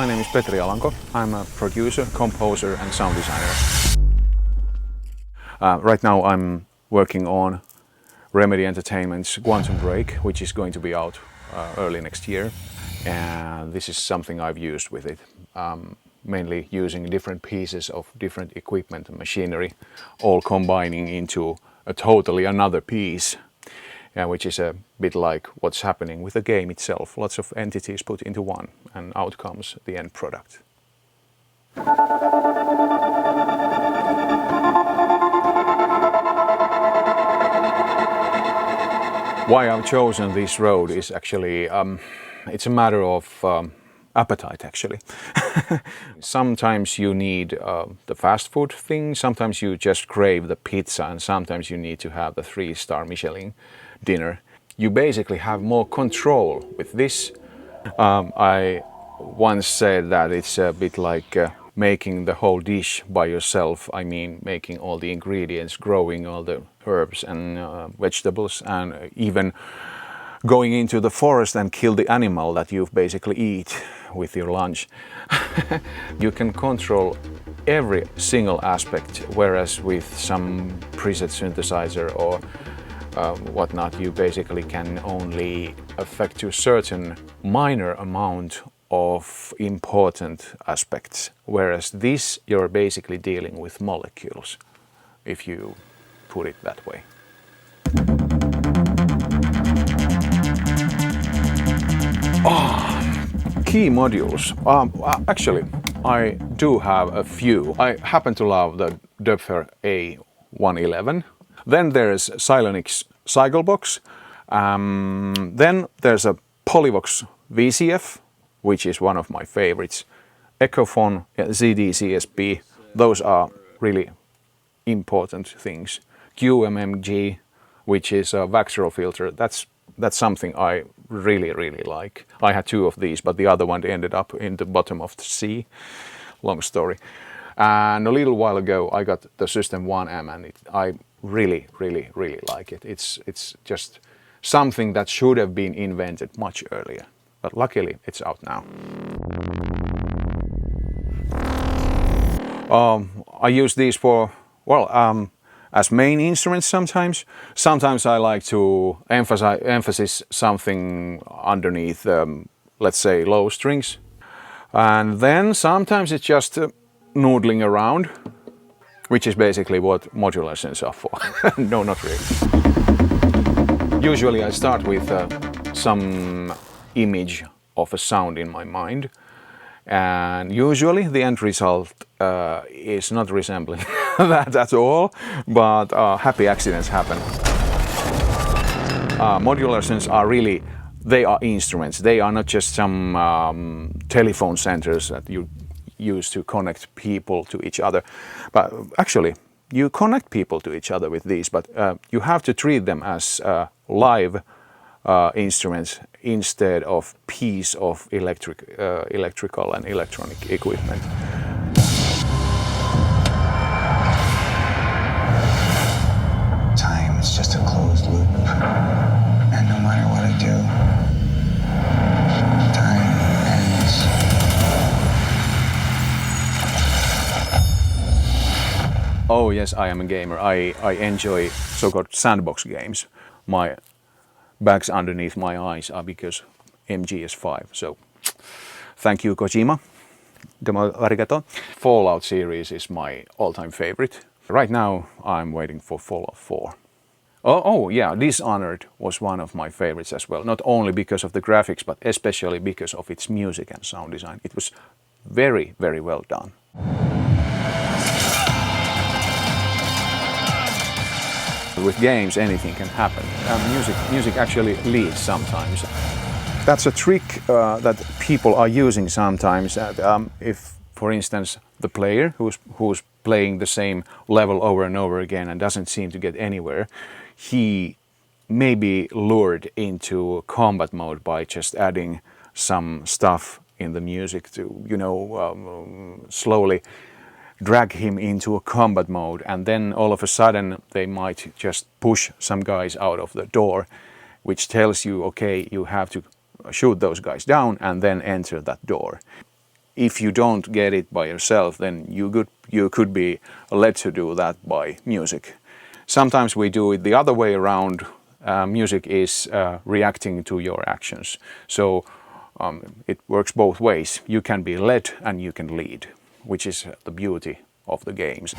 My name is Petri Alanko. I'm a producer, composer and sound designer. Right now I'm working on Remedy Entertainment's Quantum Break, which is going to be out early next year. And this is something I've used with it. Mainly using different pieces of different equipment and machinery, all combining into a totally another piece. Which is a bit like what's happening with the game itself. Lots of entities put into one, and out comes the end product. Why I've chosen this road is actually, it's a matter of appetite actually. Sometimes you need the fast food thing, sometimes you just crave the pizza, and sometimes you need to have the 3-star Michelin dinner. You basically have more control with this. I once said that it's a bit like making the whole dish by yourself. I mean, making all the ingredients, growing all the herbs and vegetables, and even going into the forest and kill the animal that you basically eat with your lunch. You can control every single aspect, whereas with some preset synthesizer or whatnot, you basically can only affect to a certain minor amount of important aspects, whereas this you're basically dealing with molecules, if you put it that way. Key modules. Actually, I do have a few. I happen to love the Doepfer A111. Then there's Silonix Cyclebox. Then there's a Polyvox VCF, which is one of my favorites. Echophon, ZD-CSP, those are really important things. QMMG, which is a Vaxero filter, that's something I really like. I had 2 of these, but the other one ended up in the bottom of the sea. Long story. And a little while ago I got the System-1M, and I really like it. It's just something that should have been invented much earlier, but luckily it's out now. I use these for, well, as main instruments sometimes. Sometimes I like to emphasize something underneath, let's say, low strings. And then sometimes it's just noodling around, which is basically what modular synths are for. No, not really. Usually I start with some image of a sound in my mind, and usually the end result is not resembling that at all, but happy accidents happen. Modular synths are really, they are instruments. They are not just some telephone centers that you use to connect people to each other. But actually, you connect people to each other with these, but you have to treat them as live instruments instead of piece of electrical and electronic equipment. Time is just a closed loop, and no matter what I do, time ends. Oh yes, I am a gamer. I enjoy so-called sandbox games. My bags underneath my eyes are because MGS5. So thank you, Kojima. Domo arigato. Fallout series is my all-time favorite. Right now I'm waiting for Fallout 4. Oh yeah, Dishonored was one of my favorites as well. Not only because of the graphics, but especially because of its music and sound design. It was very well done. With games, anything can happen. Music actually leads sometimes. That's a trick that people are using sometimes. If, for instance, the player who's playing the same level over and over again and doesn't seem to get anywhere, he may be lured into combat mode by just adding some stuff in the music to, you know, slowly drag him into a combat mode, and then all of a sudden they might just push some guys out of the door, which tells you, okay, you have to shoot those guys down and then enter that door. if you don't get it by yourself, then you could be led to do that by music. Sometimes we do it the other way around. Music is reacting to your actions. So it works both ways. You can be led and you can lead, which is the beauty of the games.